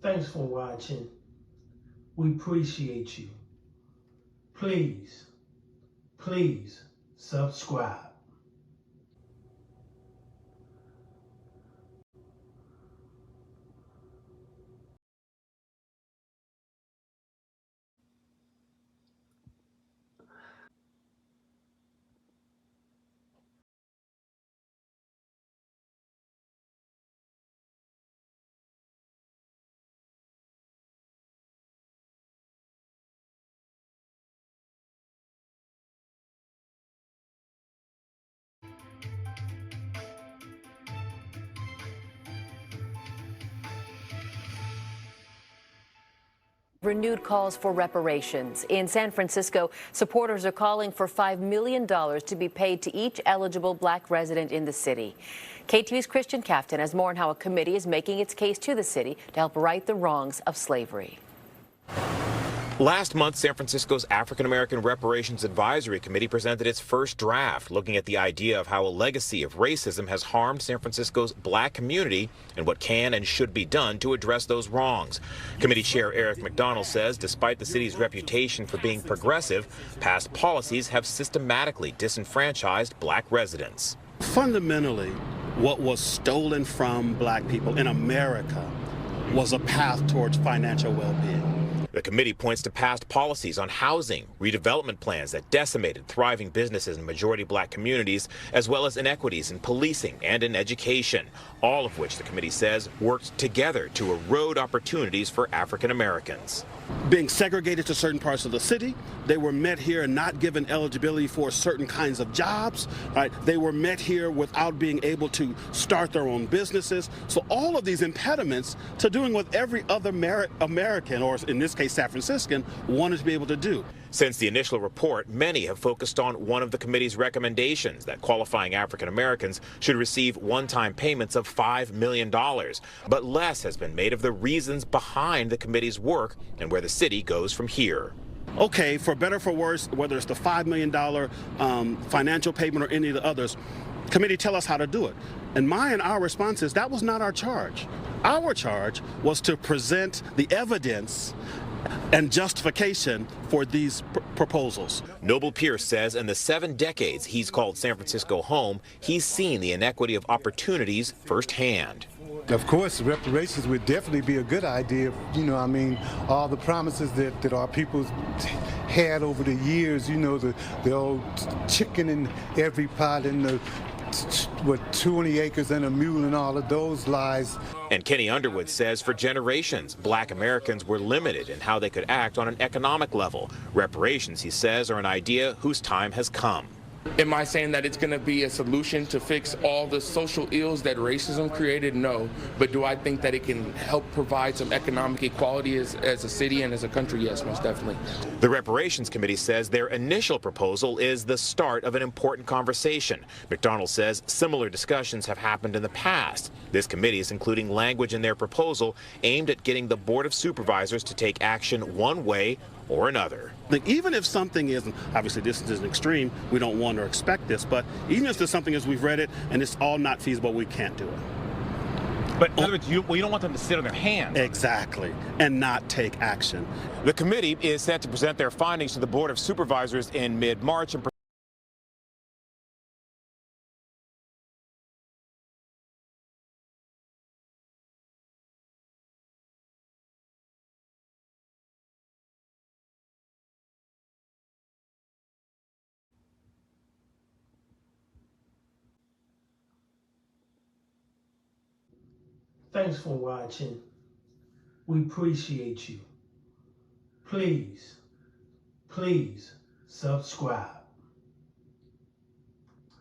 Thanks for watching. We appreciate you. Please subscribe. Renewed calls for reparations. In San Francisco, supporters are calling for $5 million to be paid to each eligible black resident in the city. KTV's Christian Cafton has more on how a committee is making its case to the city to help right the wrongs of slavery. Last month, San Francisco's African-American Reparations Advisory Committee presented its first draft, looking at the idea of how a legacy of racism has harmed San Francisco's black community and what can and should be done to address those wrongs. Committee Chair Eric McDonald says despite the city's reputation for being progressive, past policies have systematically disenfranchised black residents. Fundamentally, what was stolen from black people in America was a path towards financial well-being. The committee points to past policies on housing, redevelopment plans that decimated thriving businesses in majority black communities, as well as inequities in policing and in education, all of which the committee says worked together to erode opportunities for African Americans. Being segregated to certain parts of the city, they were met here and not given eligibility for certain kinds of jobs. Right? They were met here without being able to start their own businesses. So all of these impediments to doing what every other American, or in this case San Franciscan, wanted to be able to do. Since the initial report, many have focused on one of the committee's recommendations that qualifying African Americans should receive one-time payments of $5 million. But less has been made of the reasons behind the committee's work and where the city goes from here. Okay, for better or for worse, whether it's the $5 million financial payment or any of the others, committee tell us how to do it. And our response is that was not our charge. Our charge was to present the evidence and justification for these proposals. Noble Pierce says in the 7 decades he's called San Francisco home, he's seen the inequity of opportunities firsthand. Of course, reparations would definitely be a good idea. You know, I mean, all the promises that our people had over the years, you know, the old chicken in every pot and the 20 acres and a mule and all of those lies. And Kenny Underwood says for generations, black Americans were limited in how they could act on an economic level. Reparations, he says, are an idea whose time has come. Am I saying that it's going to be a solution to fix all the social ills that racism created? No. But do I think that it can help provide some economic equality as a city and as a country? Yes, most definitely. The Reparations Committee says their initial proposal is the start of an important conversation. McDonald says similar discussions have happened in the past. This committee is including language in their proposal aimed at getting the Board of Supervisors to take action one way or another. Even if something isn't, obviously this is an extreme, we don't want or expect this, but even if there's something as we've read it and it's all not feasible, we can't do it. But in other words, you don't want them to sit on their hands. Exactly, and not take action. The committee is set to present their findings to the Board of Supervisors in mid-March. Thanks for watching. We appreciate you. Please subscribe.